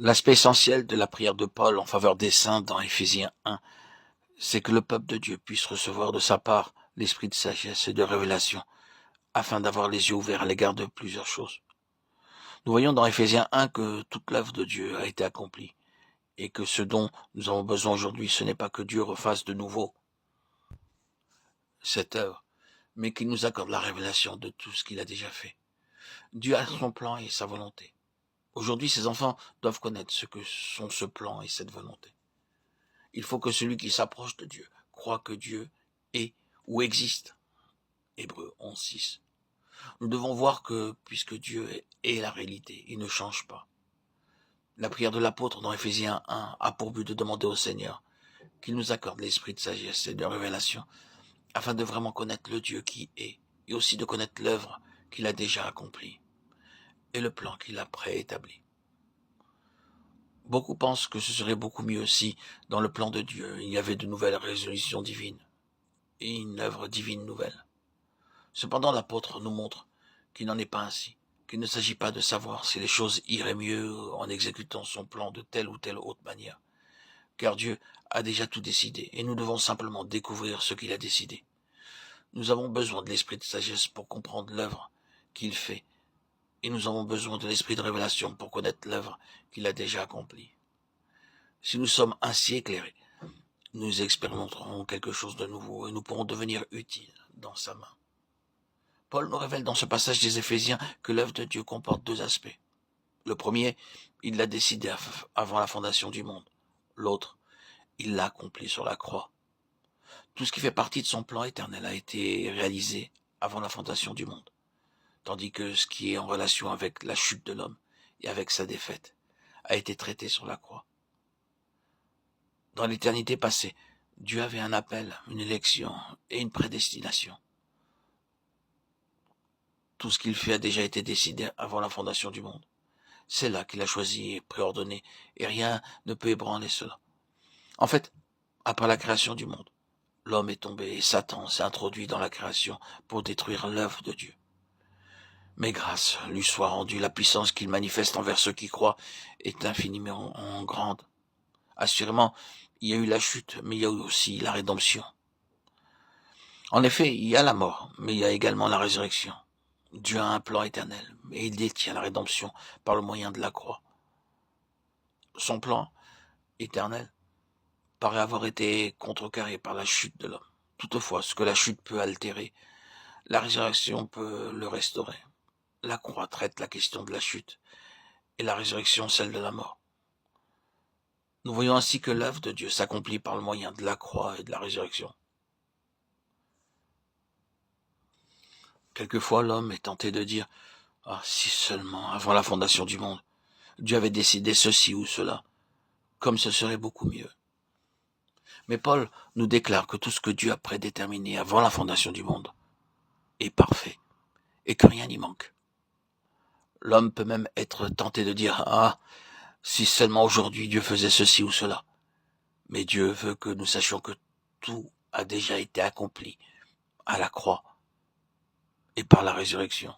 L'aspect essentiel de la prière de Paul en faveur des saints dans Éphésiens 1, c'est que le peuple de Dieu puisse recevoir de sa part l'esprit de sagesse et de révélation, afin d'avoir les yeux ouverts à l'égard de plusieurs choses. Nous voyons dans Éphésiens 1 que toute l'œuvre de Dieu a été accomplie, et que ce dont nous avons besoin aujourd'hui, ce n'est pas que Dieu refasse de nouveau cette œuvre, mais qu'il nous accorde la révélation de tout ce qu'il a déjà fait. Dieu a son plan et sa volonté. Aujourd'hui, ses enfants doivent connaître ce que sont ce plan et cette volonté. Il faut que celui qui s'approche de Dieu croit que Dieu est ou existe. Hébreux 11:6. Nous devons voir que, puisque Dieu est la réalité, il ne change pas. La prière de l'apôtre dans Éphésiens 1 a pour but de demander au Seigneur qu'il nous accorde l'esprit de sagesse et de révélation, afin de vraiment connaître le Dieu qui est, et aussi de connaître l'œuvre qu'il a déjà accomplie, et le plan qu'il a préétabli. Beaucoup pensent que ce serait beaucoup mieux si, dans le plan de Dieu, il y avait de nouvelles résolutions divines, et une œuvre divine nouvelle. Cependant, l'apôtre nous montre qu'il n'en est pas ainsi, qu'il ne s'agit pas de savoir si les choses iraient mieux en exécutant son plan de telle ou telle autre manière, car Dieu a déjà tout décidé, et nous devons simplement découvrir ce qu'il a décidé. Nous avons besoin de l'esprit de sagesse pour comprendre l'œuvre qu'il fait, et nous avons besoin de l'esprit de révélation pour connaître l'œuvre qu'il a déjà accomplie. Si nous sommes ainsi éclairés, nous expérimenterons quelque chose de nouveau et nous pourrons devenir utiles dans sa main. Paul nous révèle dans ce passage des Éphésiens que l'œuvre de Dieu comporte deux aspects. Le premier, il l'a décidé avant la fondation du monde. L'autre, il l'a accompli sur la croix. Tout ce qui fait partie de son plan éternel a été réalisé avant la fondation du monde, tandis que ce qui est en relation avec la chute de l'homme et avec sa défaite a été traité sur la croix. Dans l'éternité passée, Dieu avait un appel, une élection et une prédestination. Tout ce qu'il fait a déjà été décidé avant la fondation du monde. C'est là qu'il a choisi et préordonné, et rien ne peut ébranler cela. En fait, après la création du monde, l'homme est tombé et Satan s'est introduit dans la création pour détruire l'œuvre de Dieu. Mais grâce lui soit rendue, la puissance qu'il manifeste envers ceux qui croient est infiniment grande. Assurément, il y a eu la chute, mais il y a eu aussi la rédemption. En effet, il y a la mort, mais il y a également la résurrection. Dieu a un plan éternel, et il détient la rédemption par le moyen de la croix. Son plan éternel paraît avoir été contrecarré par la chute de l'homme. Toutefois, ce que la chute peut altérer, la résurrection peut le restaurer. La croix traite la question de la chute, et la résurrection celle de la mort. Nous voyons ainsi que l'œuvre de Dieu s'accomplit par le moyen de la croix et de la résurrection. Quelquefois, l'homme est tenté de dire « Ah, si seulement, avant la fondation du monde, Dieu avait décidé ceci ou cela, comme ce serait beaucoup mieux. » Mais Paul nous déclare que tout ce que Dieu a prédéterminé avant la fondation du monde est parfait, et que rien n'y manque. L'homme peut même être tenté de dire « Ah, si seulement aujourd'hui Dieu faisait ceci ou cela. » Mais Dieu veut que nous sachions que tout a déjà été accompli à la croix et par la résurrection.